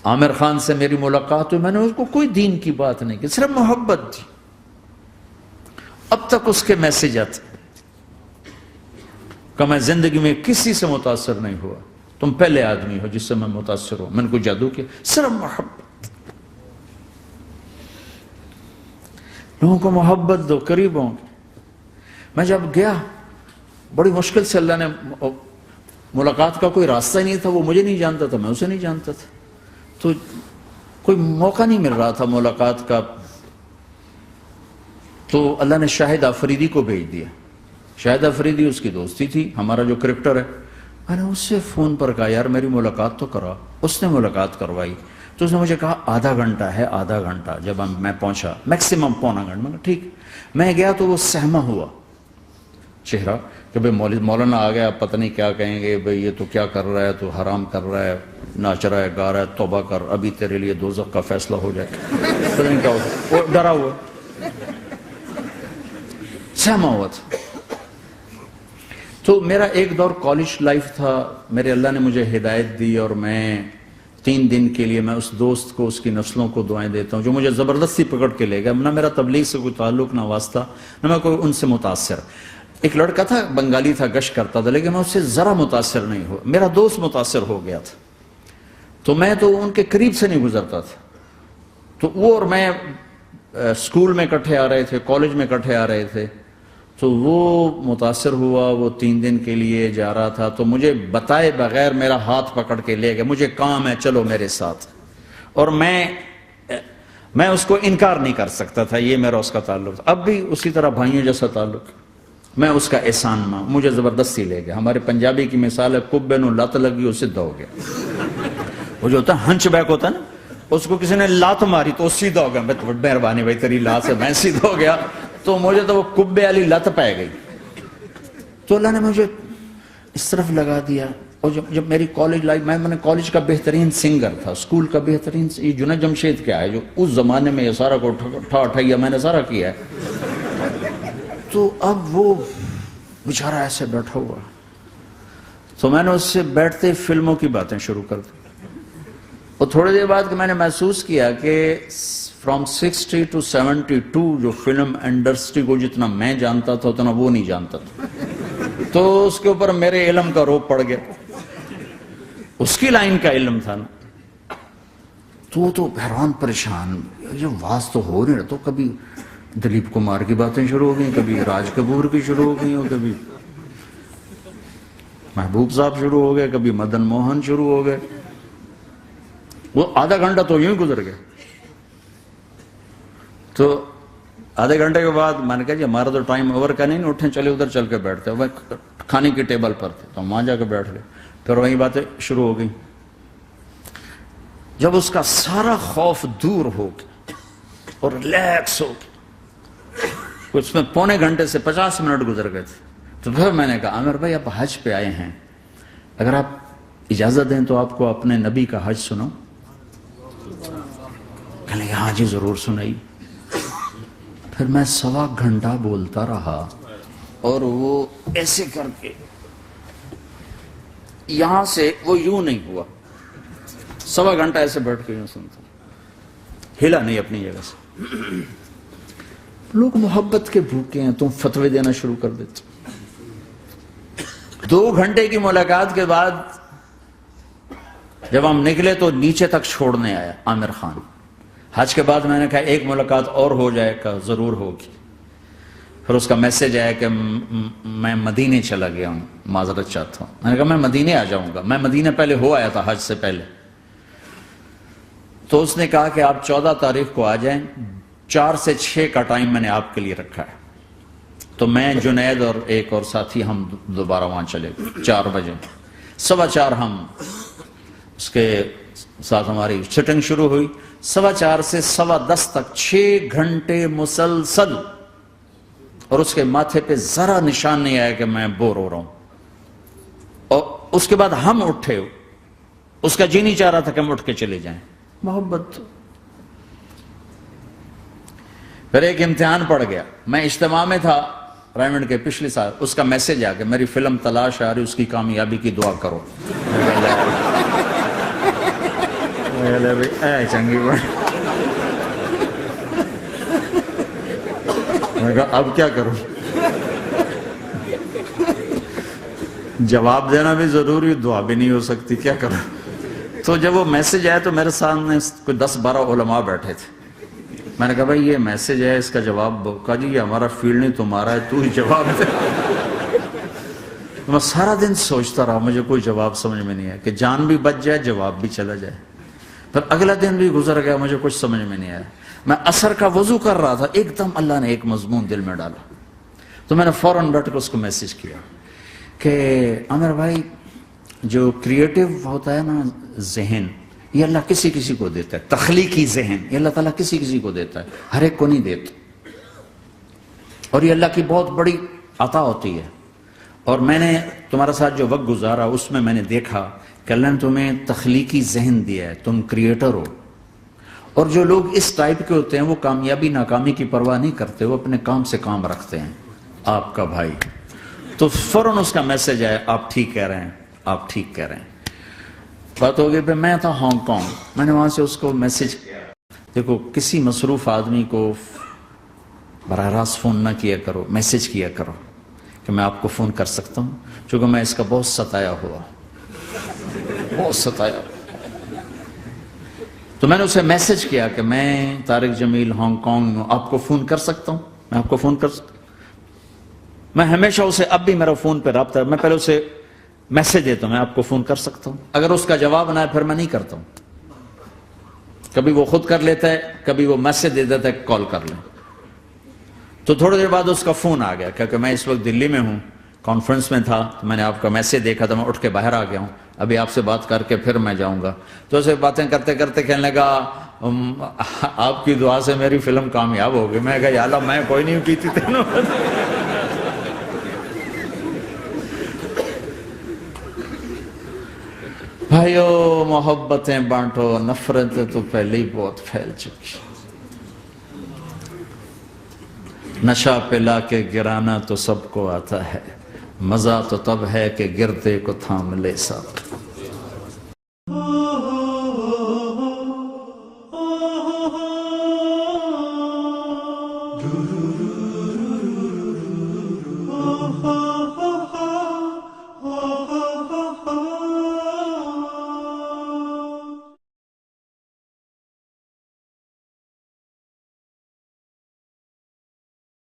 عامر خان سے میری ملاقات ہوئی، میں نے اس کو کوئی دین کی بات نہیں کی، صرف محبت تھی۔ اب تک اس کے میسج آتے کہ میں زندگی میں کسی سے متاثر نہیں ہوا، تم پہلے آدمی ہو جس سے میں متاثر ہوں، میں نے کوئی جادو کیا، صرف محبت۔ لوگوں کو محبت دو، قریب ہوں۔ میں جب گیا بڑی مشکل سے اللہ نے، ملاقات کا کوئی راستہ ہی نہیں تھا، وہ مجھے نہیں جانتا تھا، میں اسے نہیں جانتا تھا، تو کوئی موقع نہیں مل رہا تھا ملاقات کا۔ تو اللہ نے شاہد آفریدی کو بھیج دیا۔ شاہد آفریدی اس کی دوستی تھی، ہمارا جو کرکٹر ہے۔ میں نے اس سے فون پر کہا یار میری ملاقات تو کرا۔ اس نے ملاقات کروائی، تو اس نے مجھے کہا آدھا گھنٹہ ہے، آدھا گھنٹہ۔ جب میں پہنچا میکسیمم پونا گھنٹہ، میں نے کہا ٹھیک۔ میں گیا تو وہ سہما ہوا چہرہ کہ بھئی مولانا آ گیا، پتہ نہیں کیا کہیں گے، بھئی یہ تو کیا کر رہا ہے، تو حرام کر رہا ہے، ناچ رہا ہے، گا رہا ہے، توبہ کر، ابھی تیرے لیے دوزخ کا فیصلہ ہو جائے، پتہ نہیں کیا ہوگا۔ وہ ڈرا ہوا سہما ہوا تھا۔ تو میرا ایک دور کالج لائف تھا، میرے اللہ نے مجھے ہدایت دی، اور میں 3 دن کے لیے میں اس دوست کو، اس کی نسلوں کو دعائیں دیتا ہوں جو مجھے زبردستی پکڑ کے لے گیا۔ نہ میرا تبلیغ سے کوئی تعلق، نہ واسطہ، نہ میں کوئی ان سے متاثر۔ ایک لڑکا تھا، بنگالی تھا، گشت کرتا تھا، لیکن میں اس سے ذرا متاثر نہیں ہوا۔ میرا دوست متاثر ہو گیا تھا، تو میں تو ان کے قریب سے نہیں گزرتا تھا۔ تو وہ اور میں اسکول میں اکٹھے آ رہے تھے، کالج میں اکٹھے آ رہے تھے، تو وہ متاثر ہوا، وہ 3 دن کے لیے جا رہا تھا، تو مجھے بتائے بغیر میرا ہاتھ پکڑ کے لے گیا، مجھے کام ہے چلو میرے ساتھ۔ اور میں اس کو انکار نہیں کر سکتا تھا، یہ میرا اس کا تعلق تھا۔ اب بھی اسی طرح بھائیوں جیسا تعلق، میں اس کا احسان ماں، مجھے زبردستی لے گیا۔ ہمارے پنجابی کی مثال ہے، کبے نو لت لگی اس سیدھا ہو گیا۔ وہ جو ہوتا ہے ہنچ بیک ہوتا ہے نا، اس کو کسی نے لات ماری تو سیدھا ہو گیا۔ مہربانی بھائی تیری لات سے میں سیدھا ہو گیا، تو مجھے تو وہ کبے والی لت پہ گئی۔ تو اللہ نے مجھے اس طرف لگا دیا۔ اور جب میری کالج لائف، میں نے کالج کا بہترین سنگر تھا، اسکول کا بہترین، یہ جنید جمشید کیا ہے جو اس زمانے میں یہ سارا کو ٹھا میں نے سارا کیا ہے۔ تو اب وہ بیچارہ ایسے بیٹھا ہوا، تو میں نے اس سے بیٹھتے فلموں کی باتیں شروع کر دی۔ اور تھوڑی دیر بعد کہ میں نے محسوس کیا کہ فرام 60 to 72 جو فلم انڈسٹری کو جتنا میں جانتا تھا اتنا وہ نہیں جانتا تھا۔ تو اس کے اوپر میرے علم کا روپ پڑ گیا، اس کی لائن کا علم تھا نا۔ تو حیران پریشان، یہ واز تو ہو نہیں رہا، تو کبھی دلیپ کمار کی باتیں شروع ہو گئیں، کبھی راج کپور کی شروع ہو گئی، کبھی محبوب صاحب شروع ہو گئے، کبھی مدن موہن شروع ہو گئے۔ وہ آدھا گھنٹہ تو یوں ہی گزر گیا۔ تو آدھے گھنٹے کے بعد میں نے کہا جی ہمارا تو ٹائم اوور کا نہیں، اٹھیں چلے ادھر چل کے بیٹھتے ہیں۔ وہ کھانے کی ٹیبل پر تھے تو وہاں جا کے بیٹھ گئے، پھر وہیں باتیں شروع ہو گئی۔ جب اس کا سارا خوف دور ہو گیا اور ریلیکس ہو گیا، اس میں پونے گھنٹے سے 50 منٹ گزر گئے تھے، تو پھر میں نے کہا عامر بھائی آپ حج پہ آئے ہیں، اگر آپ اجازت دیں تو آپ کو اپنے نبی کا حج سناؤں؟ کہنے لگے ہاں جی ضرور سنائی۔ پھر میں 1.25 گھنٹہ بولتا رہا، اور وہ ایسے کر کے یہاں سے وہ یوں نہیں ہوا، 1.25 گھنٹہ ایسے بیٹھ کے یوں سنتا، ہلا نہیں اپنی جگہ سے۔ لوگ محبت کے بھوکے ہیں، تم فتوے دینا شروع کر دیتے۔ 2 گھنٹے کی ملاقات کے بعد جب ہم نکلے تو نیچے تک چھوڑنے آیا عامر خان۔ حج کے بعد میں نے کہا ایک ملاقات اور ہو جائے گا، ضرور ہوگی۔ پھر اس کا میسج آیا کہ میں مدینے چلا گیا ہوں، معذرت چاہتا ہوں۔ میں نے کہا میں مدینے آ جاؤں گا، میں مدینے پہلے ہو آیا تھا حج سے پہلے۔ تو اس نے کہا کہ آپ 14 تاریخ کو آ جائیں، 4 سے 6 کا ٹائم میں نے آپ کے لیے رکھا ہے۔ تو میں، جنید اور ایک اور ساتھی ہم دوبارہ وہاں چلے گئے 4 بجے، 4:15 ہم اس کے ساتھ ہماری سٹنگ شروع ہوئی، 4:15 سے 10:15 تک 6 گھنٹے مسلسل، اور اس کے ماتھے پہ ذرا نشان نہیں آیا کہ میں بور ہو رہا ہوں۔ اور اس کے بعد ہم اٹھے، اس کا جی نہیں چاہ رہا تھا کہ ہم اٹھ کے چلے جائیں، محبت۔ پھر ایک امتحان پڑ گیا، میں اجتماع میں تھا رائمنڈ کے پچھلے سال، اس کا میسج آ گیا میری فلم تلاش آ رہی، اس کی کامیابی کی دعا کرو۔ چنگی بات، میں کہا اب کیا کروں، جواب دینا بھی ضروری، دعا بھی نہیں ہو سکتی، کیا کروں۔ تو جب وہ میسج آیا تو میرے سامنے کوئی 10-12 علماء بیٹھے تھے۔ میں نے کہا بھائی یہ میسج ہے، اس کا جواب، کہا جی یہ ہمارا فیلڈ نہیں تمہارا ہے، تو ہی جواب دے۔ میں سارا دن سوچتا رہا، مجھے کوئی جواب سمجھ میں نہیں آیا کہ جان بھی بچ جائے، جواب بھی چلا جائے۔ پھر اگلا دن بھی گزر گیا، مجھے کچھ سمجھ میں نہیں آیا۔ میں عصر کا وضو کر رہا تھا، ایک دم اللہ نے ایک مضمون دل میں ڈالا، تو میں نے فوراً بیٹھ کے اس کو میسج کیا کہ عامر بھائی، جو کریٹو ہوتا ہے نا ذہن، یہ اللہ کسی کسی کو دیتا ہے، تخلیقی ذہن یہ اللہ تعالیٰ کسی کسی کو دیتا ہے، ہر ایک کو نہیں دیتا، اور یہ اللہ کی بہت بڑی عطا ہوتی ہے۔ اور میں نے تمہارے ساتھ جو وقت گزارا اس میں نے دیکھا کہ اللہ نے تمہیں تخلیقی ذہن دیا ہے، تم کریٹر ہو۔ اور جو لوگ اس ٹائپ کے ہوتے ہیں وہ کامیابی ناکامی کی پرواہ نہیں کرتے، وہ اپنے کام سے کام رکھتے ہیں۔ آپ کا بھائی، تو فوراً اس کا میسج آیا، آپ ٹھیک کہہ رہے ہیں، آپ ٹھیک کہہ رہے ہیں۔ بات ہو گئی، پھر میں تھا ہانگ کانگ، میں نے وہاں سے اس کو میسج کیا، دیکھو کسی مصروف آدمی کو براہ راست فون نہ کیا کرو، میسج کیا کرو کہ میں آپ کو فون کر سکتا ہوں، چونکہ میں اس کا بہت ستایا ہوا، بہت ستایا۔ تو میں نے اسے میسج کیا کہ میں طارق جمیل ہانگ کانگ میں آپ کو فون کر سکتا ہوں، میں آپ کو فون کر سکتا ہوں۔ میں ہمیشہ اسے، اب بھی میرا فون پہ رابطہ ہے، میں پہلے اسے میسج دیتا ہوں میں آپ کو فون کر سکتا ہوں، اگر اس کا جواب نہ ہے پھر میں نہیں کرتا ہوں۔ کبھی وہ خود کر لیتا ہے، کبھی وہ میسج دے دیتا ہے کال کر لیں۔ تو تھوڑی دیر بعد اس کا فون آ گیا، کیونکہ میں اس وقت دلی میں ہوں، کانفرنس میں تھا، تو میں نے آپ کا میسج دیکھا تو میں اٹھ کے باہر آ گیا ہوں، ابھی آپ سے بات کر کے پھر میں جاؤں گا۔ تو اسے باتیں کرتے کرتے کہنے لگا آپ کی دعا سے میری فلم کامیاب ہو گئی۔ میں کہا یا اللہ میں کوئی نہیں کیتی تینوں۔ بھائیو محبتیں بانٹو، نفرتیں تو پہلے ہی بہت پھیل چکی۔ نشہ پلا کے گرانا تو سب کو آتا ہے، مزہ تو تب ہے کہ گردے کو تھام لے ساتھ۔